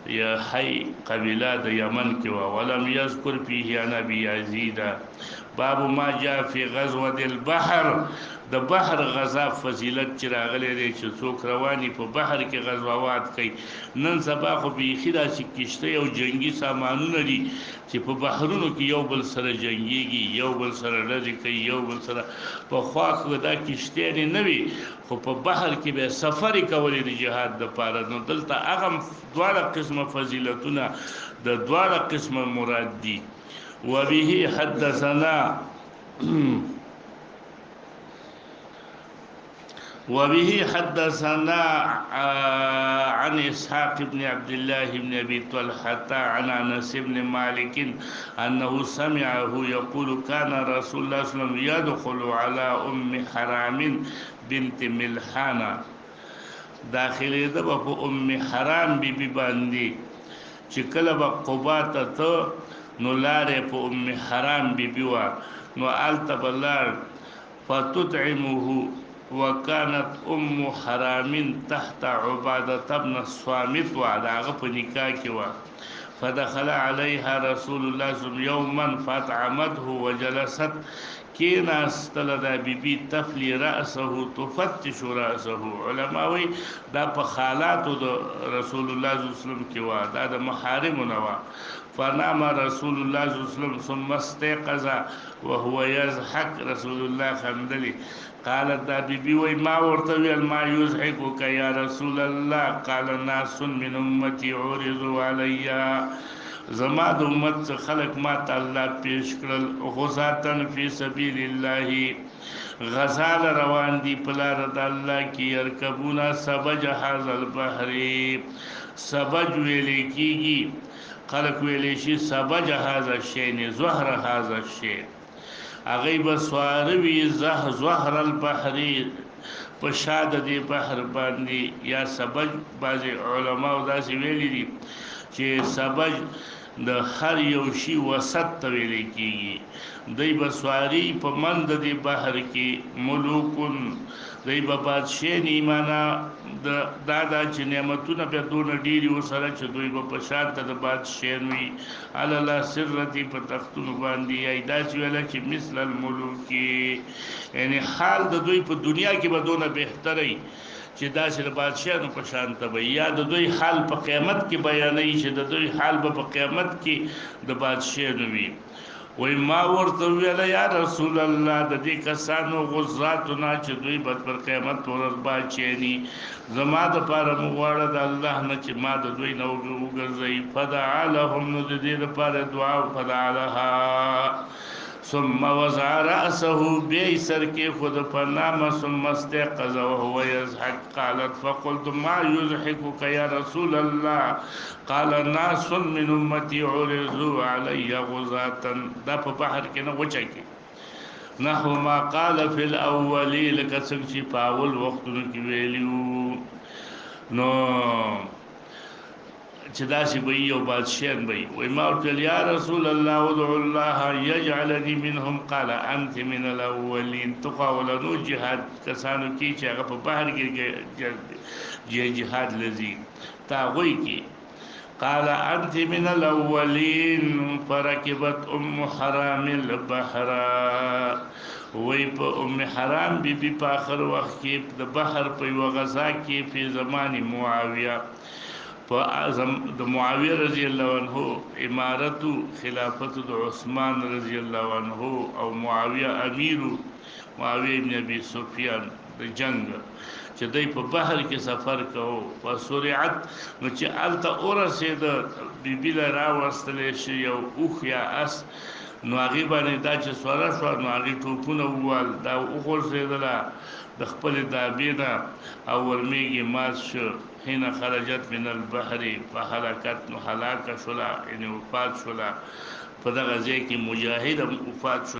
یا حی قبیله د یمن کې و. ولم یذکر فيه عن ابي یزید. باب ما جاء فی غزوه البحر، د بحر غزا فضیلت چې راغلی دی چې څوک رواني په بحر کې غزوات کوي. نن سبا خو بیخي داسې کشته او جنگي سامانونه دي چې په بحرونو کې یو بل سره جنگيږي، یو بل سره ډزې کوي، یو بل سره په خوا کې دا کشته نه وي، خو په بحر کې به سفر کولې د جهاد د پاره. نو دلته هغه دواړه قسمه فضیلتونه د دواړه قسمه مراد دي. وبه حدثنا وبه حدثنا عن إسحاق بن عبد الله بن أبي طلحة عن أنس بن مالك أنه سمعه يقول كان رسول الله صلى الله عليه وسلم يدخل على أم حرام بنت ملحانة. داخله ده په ام حرام بی بی باندې چې کله به قبا ته نو لارې په ام حرام بی بی وا نو آلته بلار فتطعمه. وكانت ام حرام تحت عبادة بن الصامت وعلى په نکاح کې وا. فدخل عليها رسول الله صلى الله عليه وسلم يوما فاطعمته وجلست كينا استلدا بيبي تفلي رأسه تفتش رأسه. علماء وي دا په حالاتو د رسول الله صلى الله عليه وسلم کې وا، دا د محارمونه وا. فنام رسول الله صلى الله عليه وسلم ثم استيقظ وهو يضحك. رسول الله خندلي. قالت دا بيبي وي ما ورته ویل ما يضحكك يا رسول الله؟ قال ناس من امتي عرضوا علي. زما د امت خلق ما تعالی پیش کړل غزاتن فی سبیل الله، غزال روان دي په لار د الله کې. يرکبونا سبج هذا البحر، سبج ویل کیږي خلق ویل شي سبج هذا الشيء زهر هذا الشيء. اغه بسواروي زهر البحر په شاده دی بحر باندې یا سبج. بعض علما داسې ویلي دي چې سبج د هر یو شی وسط ته ویل کیږي. دی بسواری په مند دی بحر کې ملوکون، دی به بادشاہ نیمانا د دادا چې نعمتونه په دون ډیری وسره چې دوی په شان ته د بادشاہ وي. الله سرتی په تختونو باندې ایدا چې ویل چې مثل الملوک، یعنی حال د دوی په دنیا کې به دونه بهتري چې دا چې د بادشاہانو په شان ته وي. یا د دوی حال په قیامت کې بیانوي چې د دوی حال به په قیامت کې د بادشاہانو وي. وای ما ورته ویل یا رسول الله د دې کسانو غزاتونه چې دوی به پر قیامت ورځ بادشاہني، زما د پاره مغواړه د الله نه چې ما د دوی نه وګرځي. فدعا لهم، نو د دې لپاره دعا فدعا لها. ثم وضع رأسه بي سركي خذ فنام ثم استيقظ وهو يضحك. قالت فقلت ما يضحكك يا رسول الله؟ قال ناس من امتي عرضوا علي غزاة. دا په بحر کې نه وچه کې نحو ما قال في الاولي، لکه څنګه چې په اول وختونو کې ویلیو. نو چې داسې به یو بادشاہ به وي. ما ورته یا رسول الله ادعو الله يجعلني منهم. قال انت من الاولين. تقاولنو جهاد کسانو کې چې هغه په بحر کې جهاد لذي تاغوي کې. قال انت من الاولين. فركبت ام حرام البحر. وی په ام حرام بی بی په اخر وخت کې د بحر په یو غزا کې په زمان معاویه، په اعظم د معاویه رضی الله عنه امارت خلافت د عثمان رضی الله عنه او معاویه امیر معاویه ابن ابي سفیان د جنگ چې دای په بحر کې سفر کوو. فسرعت، نو چې الته اورسید بیبی له راوستل شي یو اوخ یا اس، نو هغه باندې دا چې سواره شو نو هغه ټوپونه ووال دا وغورځېدله د خپل دابینه او ورمیږي مات شو. حين خرجت من البحر فهلكت، نو هلاکه شوله، یعنې وفات شوله. په دغه ځای کې مجاهد هم وفات شو.